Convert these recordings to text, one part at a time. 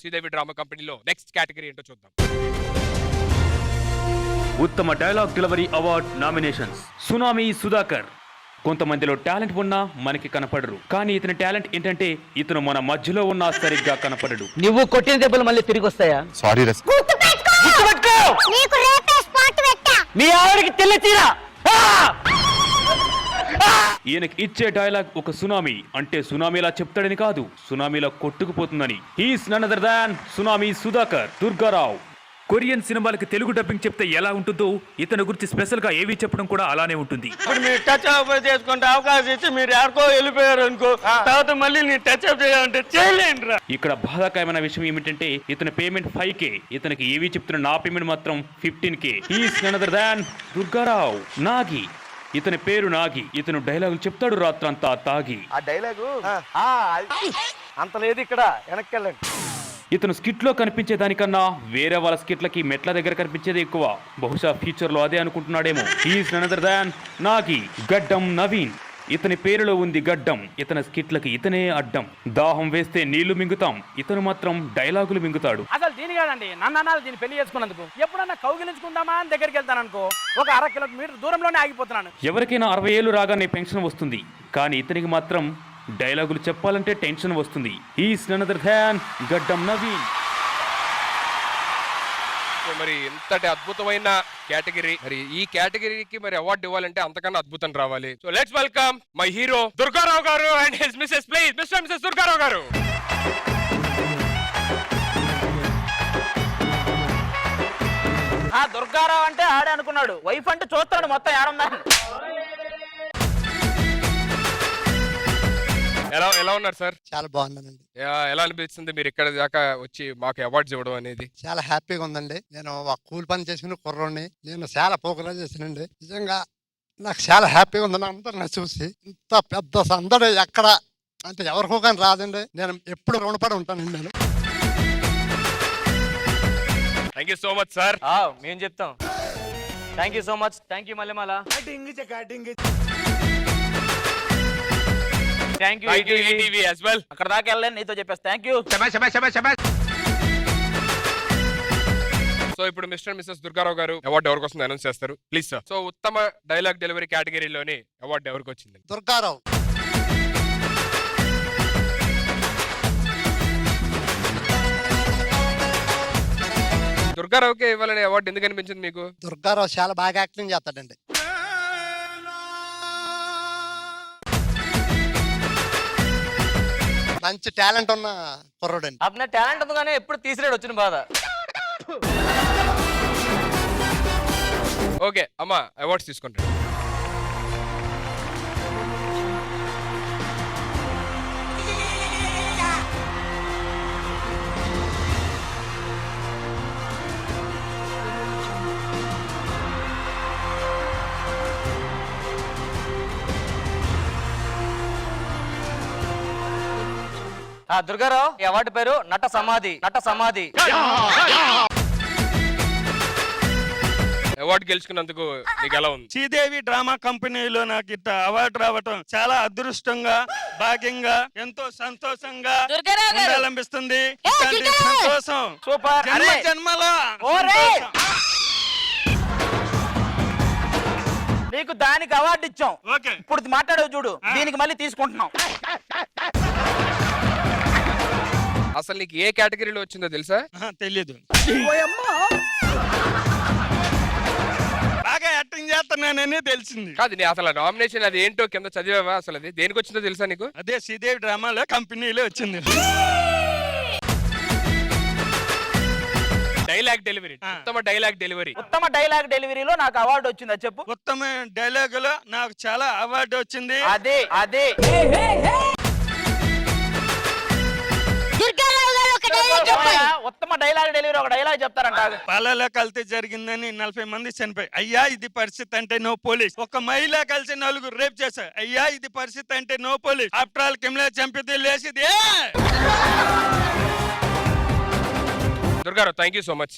Sridevi drama కంపెనీలో next category ఏంటో చూద్దాం. ఉత్తమ dialogue delivery award nominations. Tsunami Sudhakar. కొంతమందిలో టాలెంట్ ఉన్నా మనకి కనపడరు, కానీ ఇతని టాలెంట్ ఏంటంటే ఇతను మన మధ్యలో ఉన్నా సరిగ్గా కనపడడు. నువ్వు కొట్టిన దెబ్బలు మళ్ళీ తిరిగి వస్తాయా? సారీ మీ ఆవిడకి తెల్లచీర. ఈయనకి ఇచ్చే డైలాగ్ ఒక సునామీ, అంటే సునామీలా చెప్తాడని కాదు, సునామీలా కొట్టుకుపోతుందని. He's none other than tsunami Sudhakar Durgarao. Korean సినిమాలకి తెలుగు డబ్బింగ్ చెప్తే ఎలా ఉంటుందో ఇతని గురించి స్పెషల్ గా ఏవి చెప్పడం కూడా అలానే ఉంటుంది. ఇప్పుడు మీరు టచ్ అప్ చేసుకుంటే అవకాశం ఇచ్చి మీరు ఎక్కడికో వెళ్ళిపోయారు అనుకో, తర్వాత మళ్ళీ నేను టచ్ అప్ చేయాలంటే చేయలేండి. ఇక్కడ బాధాకరమైన విషయం ఏమిటంటే ఇతని పేమెంట్ 5K, ఇతనికి ఏవి చెప్తున్న నా పేమెంట్ మాత్రం 15K. He's none other than Durgarao. Nagi. ఇతని పేరు నాగి. ఇతను డైలాగులు చెప్తాడు రాత్రంతా తాగి. ఆ డైలాగు అంత లేదు, ఇక్కడ వెనక్కి వెళ్ళండి. ఇతను స్కిట్ లో కనిపించే దానికన్నా వేరే వాళ్ళ స్కిట్లకి మెట్ల దగ్గర కనిపించేది ఎక్కువ. బహుశా ఫ్యూచర్ లో అదే అనుకుంటున్నాడేమో. He's none other than Nagi. Gaddam Naveen. ఇతని పేరులో ఉంది గడ్డం. ఇతని స్కిట్లకి ఇతనే అడ్డం. దాహం వేస్తే నీళ్లు మింగుతాం, ఇతను మాత్రం డైలాగులు మింగుతాడు. అసలు దీని కాదండి, నన్ను దీన్ని పెళ్లి చేసుకున్నందుకు ఎప్పుడన్నా కౌగిలించుకుందామా అని దగ్గరికి వెళ్తాను అనుకో, ఒక 1/2 కిలోమీటర్ దూరంలోనే ఆగిపోతున్నాను. ఎవరికైనా 60 ఏళ్ళు రాగానే పెన్షన్ వస్తుంది, కానీ ఇతనికి మాత్రం డైలాగులు చెప్పాలంటే టెన్షన్ వస్తుంది. హీస్ నన్ అదర్ దాన్ గడ్డం నవీన్. మరి ఇంతటి అద్భుతమైన కేటగిరీ, మరి ఈ కేటగిరీకి మరి అవార్డు ఇవ్వాలంటే అంతకన్నా అద్భుతం రావాలి. So let's welcome my hero Durgarao garu and his Mrs. Please Mister Mrs Durgarao garu. ఆ దుర్గారావు అంటే ఆడే అనుకున్నాడు, వైఫ్ అంటే చూస్తాడు మొత్తం ఏడున్నాను. ఎలా ఉన్నారు సార్? చాలా బాగున్నానండి. ఎలా అనిపిస్తుంది మీరు ఇక్కడ దాకా వచ్చి మాకు అవార్డ్స్ ఇవ్వడం అనేది? చాలా హ్యాపీగా ఉందండి. నేను ఒక కూలి పని చేసిన కుర్రోడిని, నేను చాలా పోకరా చేసానండి. నిజంగా నాకు చాలా హ్యాపీగా ఉందండి. అందరు నన్ను చూసి ఇంత పెద్ద సందడి ఎక్కడ అంటే ఎవరికో కానీ రాదండి. నేను ఎప్పుడు రుణపడి ఉంటానండి. నేను thank you so much sir. మేము చెప్తాం thank you so much. Thank you Mallemala. Thank you ETV as well. అక్కడ దాకా వెళ్ళాను, నీతో చెప్పేసి థ్యాంక్ యూ. సో ఇప్పుడు మిస్టర్ మిసెస్ దుర్గారావు గారు అవార్డు ఎవరికి వస్తుంది అనౌన్స్ చేస్తారు ప్లీజ్ సార్. సో ఉత్తమ డైలాగ్ డెలివరీ కేటగిరీలోని అవార్డు ఎవరికి వచ్చింది? దుర్గారావు. దుర్గారావుకే ఇవ్వాలనే అవార్డు ఎందుకు అనిపించింది మీకు? దుర్గారావు చాలా బాగా యాక్టింగ్ చేస్తాడండి. మంచి టాలెంట్ ఉన్న కుర్రోడండి. అప్పుడు టాలెంట్ ఉంది కానీ ఎప్పుడు తీసిరాడు వచ్చిన బాధ. ఓకే అమ్మా, అవార్డ్స్ తీసుకుంటాడు. దుర్గారావు, ఈ అవార్డు పేరు నట సమాధి. నట సమాధి. అవార్డు గెలుచుకున్నందుకు నీకు ఎలా ఉంది? శ్రీదేవి డ్రామా కంపెనీలో నాకు ఇట్లా అవార్డు రావటం చాలా అదృష్టంగా, భాగ్యంగా, ఎంతో సంతోషంగా ఉండాలనిపిస్తుంది. సంతోషం సూపర్. జన్మలో నీకు దానికి అవార్డు ఇచ్చాం. ఇప్పుడు మాట్లాడవు చూడు, దీనికి మళ్ళీ తీసుకుంటున్నాం. అసలు నీకు ఏ కేటగిరీలో వచ్చిందో తెలుసా? తెలియదు. బాగా యాక్టింగ్ చేస్తున్నానని తెలిసింది. కాదు, నీ అసలు నామినేషన్ అది ఏంటో కింద చదివావా? అసలు అది దేనికి వచ్చిందో తెలుసా నీకు? అదే శ్రీదేవి డ్రామాలో కంపెనీలో వచ్చింది. డైలాగ్ డెలివరీ, ఉత్తమ డైలాగ్ డెలివరీ. ఉత్తమ డైలాగ్ డెలివరీలో నాకు అవార్డు వచ్చిందా చెప్పు? ఉత్తమ డైలాగ్ లో నాకు చాలా అవార్డు వచ్చింది. అదే అదే ఉత్తమ డైలాగ్ డెలివరీ ఒక డైలాగ్ చెప్తారంట. పాలలో కల్తీ జరిగిందని 40 మంది చనిపోయి, అయ్యా ఇది పరిస్థితి అంటే నో పోలీస్. ఒక మహిళ కలిసి 4 రేప్ చేశారు, అయ్యా ఇది పరిస్థితి అంటే నో పోలీస్. ఆఫ్టర్ ఆల్ కిమ్లే చంపితే లేచిది. Durgarao, thank you so much.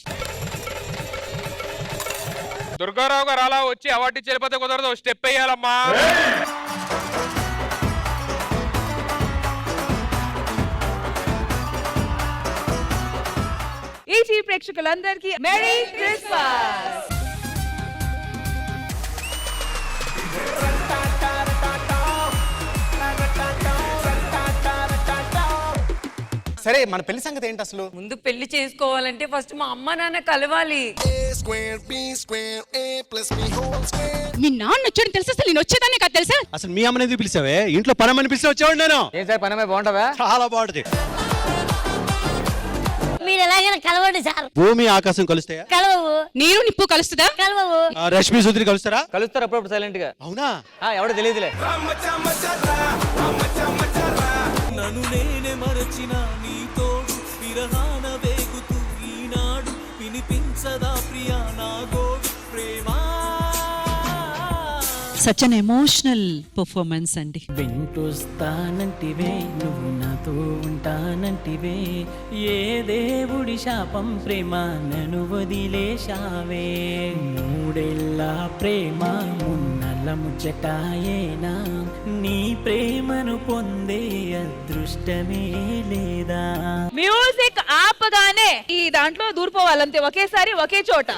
Durgarao garu అలా వచ్చి అవార్డు చెల్లిపోతే కుదరదు, స్టెప్ వేయాలమ్మా. ఈటీవీ ప్రేక్షకులందరికీ మెరీ క్రిస్మస్. సరే మన పెళ్లి సంగతి ఏంటి అసలు? ముందు పెళ్లి చేసుకోవాలంటే ఫస్ట్ మా అమ్మ నాన్న కలవాలి. మీ నాన్న వచ్చాడని తెలుసా? అసలు నేను వచ్చేదాన్ని కాదు తెలుసా? అసలు మీ అమ్మని ఎందుకు పిలిచావే? ఇంట్లో పనమని పిలిచి వచ్చేవాడు నేను. ఏం సార్ పనమే బాగుంటావా? చాలా బాగుంటది. మీరు ఎలాగైనా కలవండి సార్. భూమి ఆకాశం కలుస్తాయా? కలవవు. నీరు నిప్పు కలుస్తుందా? కలవవు. రష్మి సుధీర్ కలుస్తారా? కలుస్తారు అప్పుడప్పుడు సైలెంట్ గా. అవునా? ఎవడో తెలియదులే. నన్ను నేనే మరచిన నీ తోడు విరహాన వేగుతూ ఈనాడు వినిపించదా ప్రియా నా గోడు ప్రేమా. సచ్ అన్ ఎమోషనల్ పర్ఫార్మెన్స్ అండి. వింటూస్తానంటివే నువ్వు నాతో ఉంటానంటివే, ఏ దేవుడి శాపం ప్రేమ నన్ను వదిలేశావే. మూడేళ్ళ ప్రేమ మున్నల ముచ్చటాయేనా, నీ ప్రేమను పొందే అదృష్టమే లేదా. మ్యూజిక్ ఆపగానే ఈ దాంట్లో దూరిపోవాలంతే, ఒకేసారి ఒకే చోట.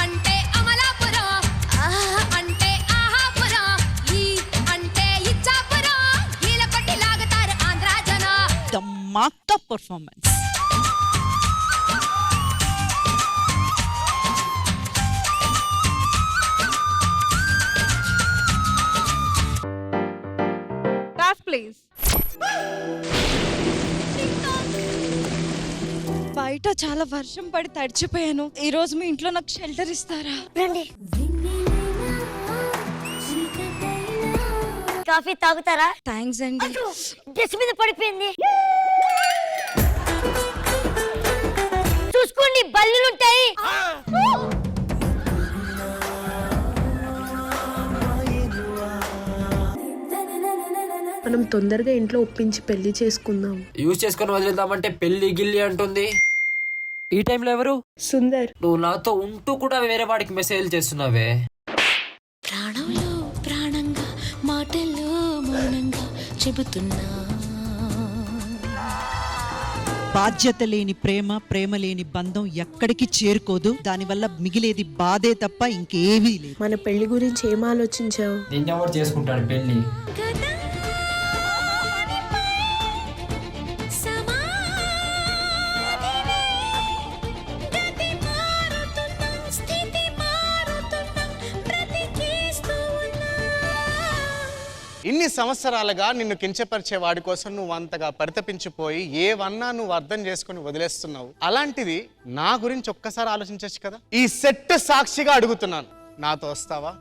అంటే అమలాపురం, అంటే ఆహాపురం, ఈ అంటే ఇచ్చాపురం, ఈల కొట్టి లాగుతారు ఆంధ్ర జన. The marked up performance. Please. బయట చాలా వర్షం పడి తడిచిపోయాను. ఈ రోజు మీ ఇంట్లో నాకు షెల్టర్ ఇస్తారా? రండి. కాఫీ తాగుతారా? థ్యాంక్స్ అండి. డ్రెస్ మీద పడిపోయింది, చూసుకోండి బల్లులుంటాయి. మనం తొందరగా ఇంట్లో ఒప్పించి పెళ్లి చేసుకుందాం. యూజ్ చేసుకొని వదిలేద్దామంటే పెళ్లి గిల్లి అంటుంది. ఈ టైంలో ఎవరు? సుందర్. నువ్వు నాతో ఉంటూ కూడా వేరే వాడికి మెసేజ్ చేస్తున్నావే. ప్రాణంలో ప్రాణంగా మాటల్లో మౌనంగా చెబుతున్నా, బాధ్యత లేని ప్రేమ, ప్రేమ లేని బంధం ఎక్కడికి చేరుకోదు. దానివల్ల మిగిలేది బాధే తప్ప ఇంకేమీ లేదు. మన పెళ్లి గురించి ఏం ఆలోచించావు? నిన్నెవరు చేసుకుంటాడు పెళ్లి? ఇన్ని సంవత్సరాలుగా నిన్ను కించపరిచే వాడి కోసం నువ్వు అంతగా పరితపించిపోయి ఏవన్నా నువ్వు అర్థం చేసుకుని వదిలేస్తున్నావు. అలాంటిది నా గురించి ఒక్కసారి ఆలోచించచ్చు కదా. ఈ సెట్ సాక్షిగా అడుగుతున్నాను, నాతో వస్తావా?